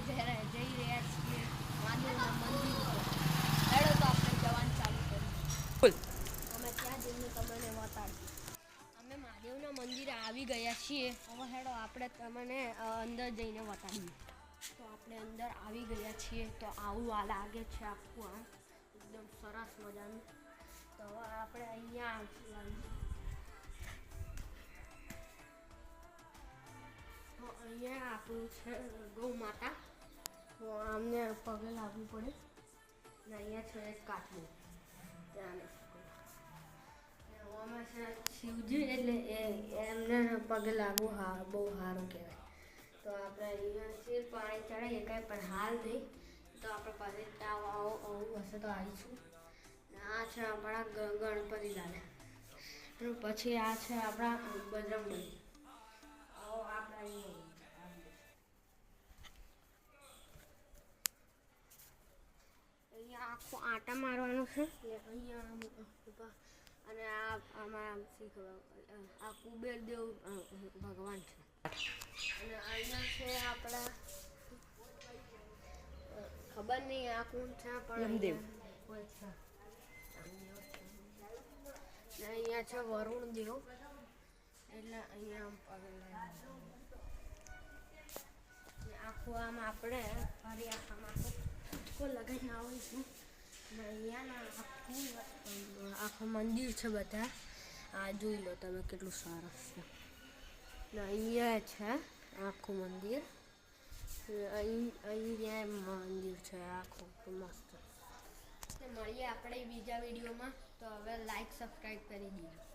જઈ રહ્યા છીએ મહાદેવના મંદિર પર. હેડો તો આપણે જવાનું ચાલુ કરીએ. અમે ત્યાં જઈને તમને બતાડીએ. અમે મહાદેવના મંદિરે આવી ગયા છીએ. હવે હેડો આપણે તમને અંદર જઈને બતાડીએ. તો આપણે અંદર આવી ગયા છીએ. તો આવું આ લાગે છે આખું આમ એકદમ સરસ મજાનું. તો હવે આપણે અહીંયા તો અહીંયા આપણું છે ગૌ માતા. તો આમને પગે લાગવું પડે ને અહીંયા છે કાચનું ત્યાં આમાં છે શિવજી એટલે એમને પગે લાગવું બહુ સારું કહેવાય. તો આપણે અહીંયા શિર પાણી ચડાવીએ કાંઈ પણ હાલ નહીં. તો આપણે પાસે આવું હશે તો આવીશું. આ છે આપણા ગણપતિ દાદા. પછી આ છે આપણા બજરંગબલી. આવો આપણે અહીંયા આખું આટા મારવાનું છે. અહીંયા અને આમાં આ કુબેરદેવ ભગવાન છે. અને અહીંયા છે આપણા ખબર નહીં આ કોણ છે પણ અહીંયા છે વરુણ દેવ. એટલે અહીંયા આખું આમ આપણે ફરી આખામાં લગાવીને આવીશું. અને અહીંયાના આખું મંદિર છે બધા. આ જોઈ લો તમે કેટલું સરસ છે. ને અહીંયા છે આખું મંદિર. અહીંયા મંદિર છે આખું મસ્ત. મળીએ આપણે બીજા વિડીયોમાં. તો હવે લાઈક સબસ્ક્રાઈબ કરી દીધું.